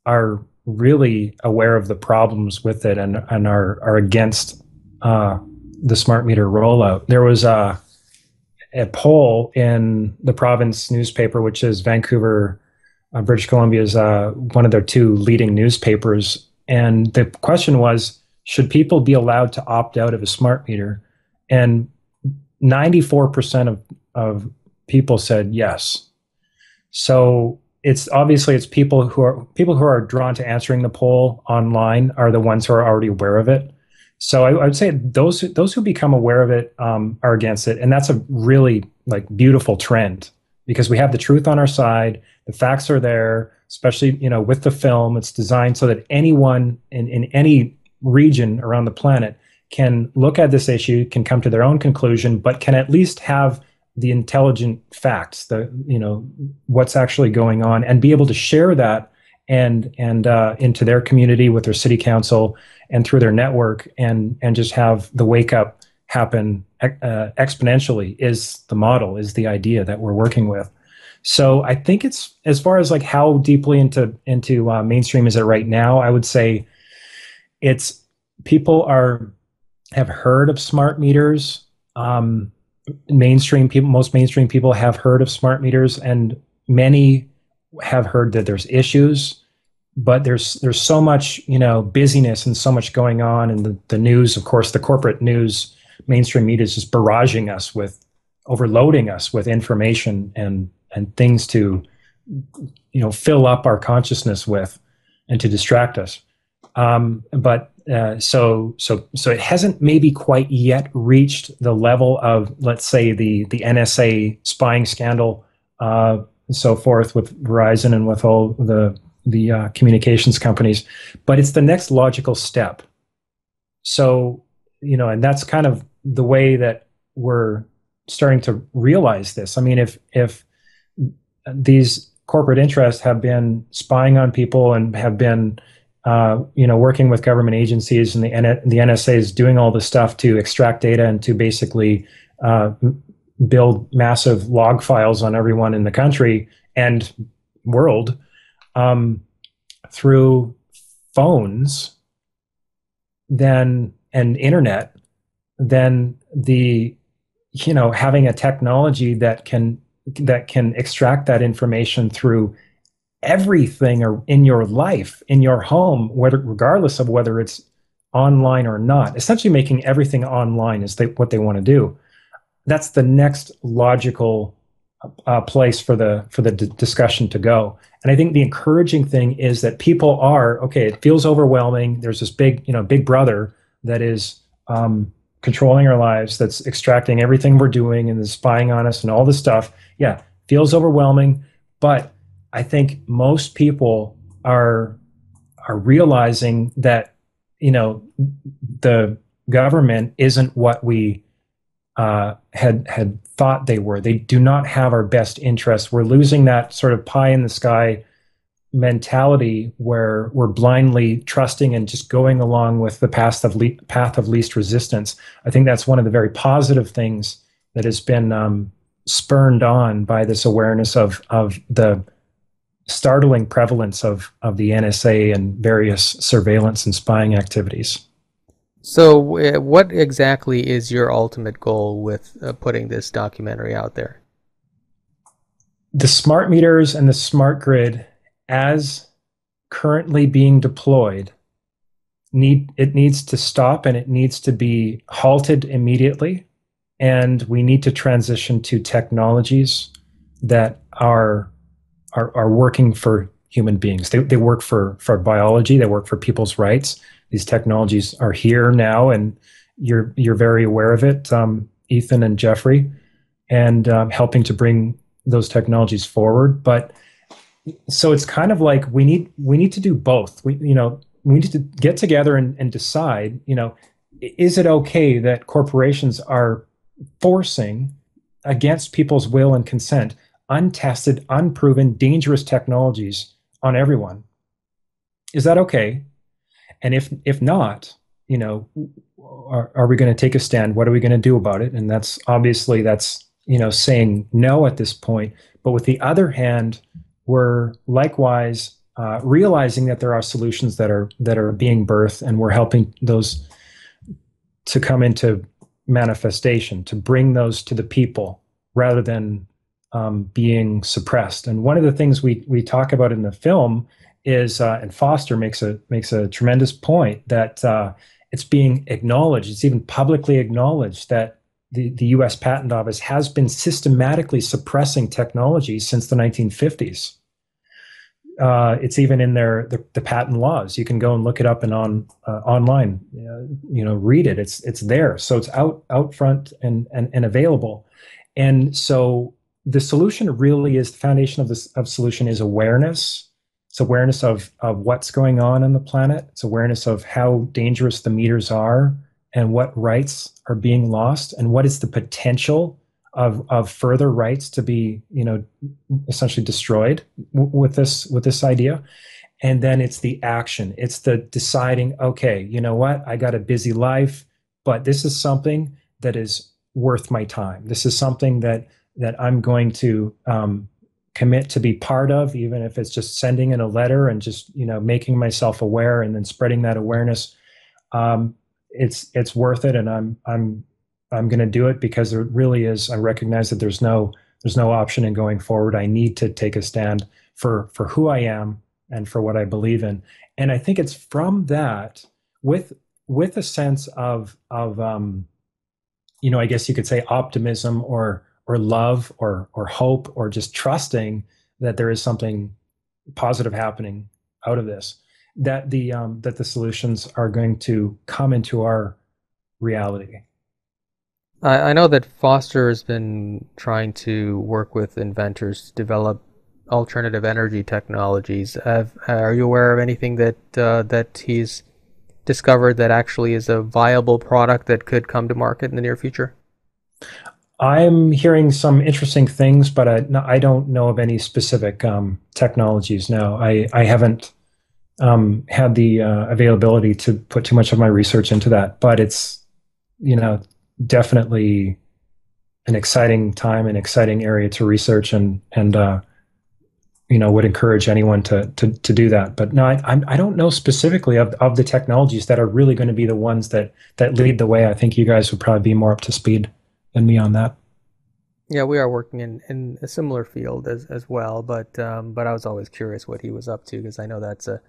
are really aware of the problems with it, and are against the smart meter rollout. There was a poll in the province newspaper, which is Vancouver, British Columbia's one of their two leading newspapers. And the question was, should people be allowed to opt out of a smart meter? And 94% of people said yes. So it's people who are drawn to answering the poll online are the ones who are already aware of it. So I would say those who become aware of it are against it, and that's a really beautiful trend, because we have the truth on our side. The facts are there, especially with the film. It's designed so that anyone in any region around the planet can look at this issue, can come to their own conclusion, but can at least have the intelligent facts, what's actually going on, and be able to share that and into their community with their city council and through their network, and just have the wake up happen exponentially is the model, is the idea that we're working with. So I think it's, as far as like how deeply into mainstream is it right now, I would say it's people have heard of smart meters. Most mainstream people have heard of smart meters, and many have heard that there's issues, but there's so much, busyness and so much going on, and the news, of course, the corporate news, mainstream media is just barraging us with, overloading us with information and things to, fill up our consciousness with and to distract us. So it hasn't maybe quite yet reached the level of, let's say, the NSA spying scandal, and so forth, with Verizon and with all the communications companies, but it's the next logical step. So, and that's kind of the way that we're starting to realize this. I mean, if these corporate interests have been spying on people and have been working with government agencies, and the NSA is doing all this stuff to extract data and to basically build massive log files on everyone in the country and world through phones, and internet, then having a technology that can extract that information through everything or in your life, in your home, regardless of whether it's online or not, essentially making everything online is what they want to do. That's the next logical place for the discussion to go. And I think the encouraging thing is that people are, okay, it feels overwhelming. There's this big brother that is controlling our lives, that's extracting everything we're doing and is spying on us and all this stuff. Yeah, feels overwhelming, but I think most people are realizing that the government isn't what we had thought they were. They do not have our best interests. We're losing that sort of pie in the sky mentality where we're blindly trusting and just going along with the path of least resistance. I think that's one of the very positive things that has been spurned on by this awareness of the startling prevalence of the NSA and various surveillance and spying activities. So what exactly is your ultimate goal with putting this documentary out there? The smart meters and the smart grid, as currently being deployed, needs to stop, and it needs to be halted immediately. And we need to transition to technologies that are working for human beings. They work for biology. They work for people's rights. These technologies are here now, and you're very aware of it, Ethann and Jeffery, and helping to bring those technologies forward. But so it's kind of like we need to do both. We need to get together and decide. Is it okay that corporations are forcing, against people's will and consent, untested, unproven, dangerous technologies on everyone? Is that okay? And if not, are we going to take a stand? What are we going to do about it? And that's saying no at this point. But with the other hand, we're likewise realizing that there are solutions that are being birthed, and we're helping those to come into manifestation, to bring those to the people rather than being suppressed. And one of the things we talk about in the film is, and Foster makes a tremendous point, that it's being acknowledged. It's even publicly acknowledged that the U.S. Patent Office has been systematically suppressing technology since the 1950s. It's even in the patent laws. You can go and look it up and online. Read it. It's there. So it's out front and available. And so the solution really is, the foundation of solution is awareness. It's awareness of what's going on the planet. It's awareness of how dangerous the meters are and what rights are being lost and what is the potential of further rights to be, essentially destroyed with this idea. And then it's the action. It's the deciding, okay, you know what? I got a busy life, but this is something that is worth my time. This is something that I'm going to commit to be part of, even if it's just sending in a letter and just, making myself aware and then spreading that awareness. It's worth it, and I'm going to do it because there really is. I recognize that there's no option in going forward. I need to take a stand for who I am and for what I believe in. And I think it's from that, with a sense of I guess you could say optimism or love or hope, or just trusting that there is something positive happening out of this, that the solutions are going to come into our reality. I know that Foster has been trying to work with inventors to develop alternative energy technologies. Are you aware of anything that he's discovered that actually is a viable product that could come to market in the near future? I'm hearing some interesting things, but I don't know of any specific technologies. No, I haven't had the availability to put too much of my research into that. But it's, definitely an exciting time, an exciting area to research, and would encourage anyone to do that. But no, I don't know specifically of the technologies that are really going to be the ones that lead the way. I think you guys would probably be more up to speed than me on that. Yeah, we are working in a similar field as well, but I was always curious what he was up to, because I know that's a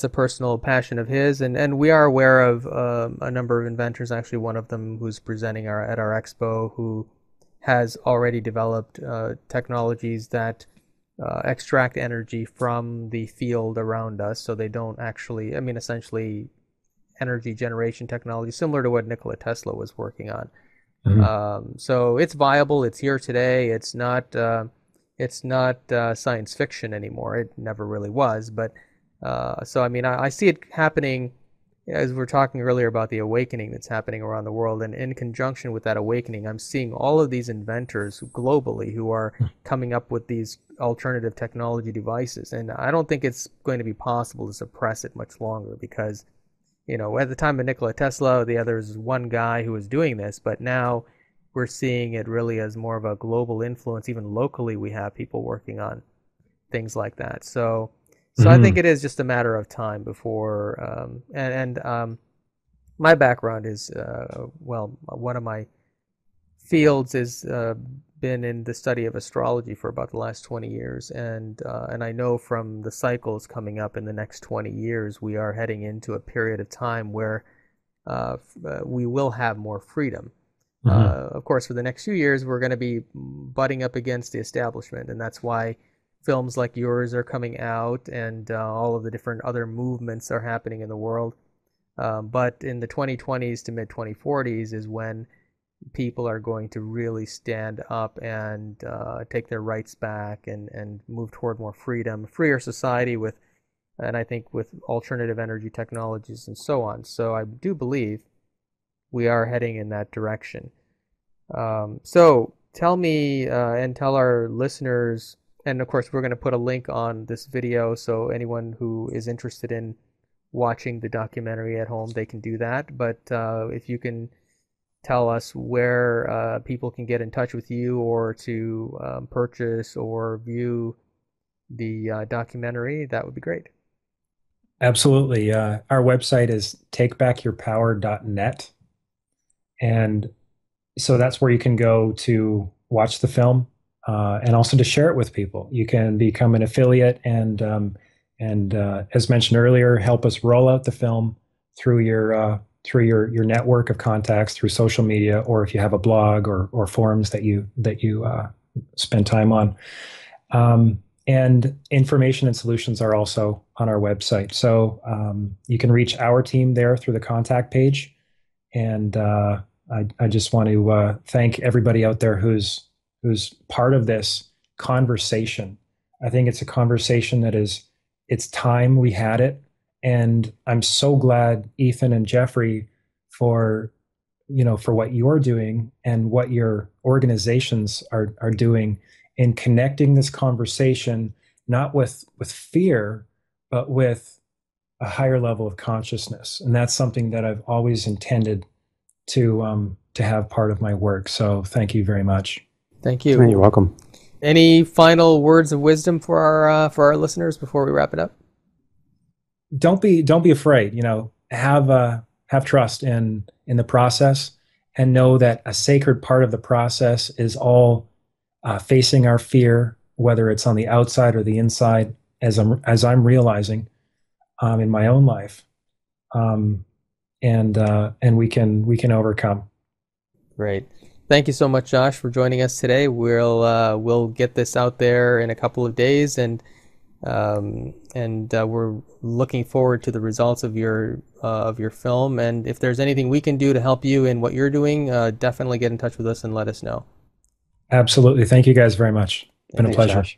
personal passion of his, and we are aware of a number of inventors. Actually, one of them who's presenting at our expo, who has already developed technologies that extract energy from the field around us, so they don't actually, essentially energy generation technology similar to what Nikola Tesla was working on. Mm-hmm. So it's viable. It's here today. It's not science fiction anymore. It never really was. But so I see it happening, as we were talking earlier about the awakening that's happening around the world. And in conjunction with that awakening, I'm seeing all of these inventors globally who are coming up with these alternative technology devices. And I don't think it's going to be possible to suppress it much longer, because at the time of Nikola Tesla, there was one guy who was doing this, but now we're seeing it really as more of a global influence. Even locally, we have people working on things like that. So I think it is just a matter of time before. My background is one of my fields is been in the study of astrology for about the last 20 years, and I know from the cycles coming up in the next 20 years, we are heading into a period of time where we will have more freedom. Of course, for the next few years, we're going to be butting up against the establishment, and that's why films like yours are coming out, and all of the different other movements are happening in the world. But in the 2020s to mid-2040s is when people are going to really stand up and take their rights back and move toward more freedom, freer society and I think with alternative energy technologies and so on. So I do believe we are heading in that direction. So tell me and tell our listeners, and of course we're going to put a link on this video, so anyone who is interested in watching the documentary at home, they can do that. But if you can tell us where people can get in touch with you, or to purchase or view the documentary, that would be great. Absolutely. Our website is takebackyourpower.net. And so that's where you can go to watch the film, and also to share it with people. You can become an affiliate and as mentioned earlier, help us roll out the film through your network of contacts, through social media, or if you have a blog or forums that you spend time on. And information and solutions are also on our website. So you can reach our team there through the contact page. And I just want to thank everybody out there who's part of this conversation. I think it's a conversation that it's time we had it. And I'm so glad, Ethann and Jeffery, for for what you're doing and what your organizations are doing in connecting this conversation, not with fear, but with a higher level of consciousness. And that's something that I've always intended to have part of my work. So thank you very much. Thank you. You're welcome. Any final words of wisdom for our listeners before we wrap it up? Don't be afraid. Have trust in the process, and know that a sacred part of the process is all facing our fear, whether it's on the outside or the inside, as I'm realizing in my own life, and we can overcome. Great. Thank you so much, Josh, for joining us today. We'll get this out there in a couple of days, and we're looking forward to the results of your film. And if there's anything we can do to help you in what you're doing, definitely get in touch with us and let us know. Absolutely. Thank you guys very much. It's been a pleasure. Josh.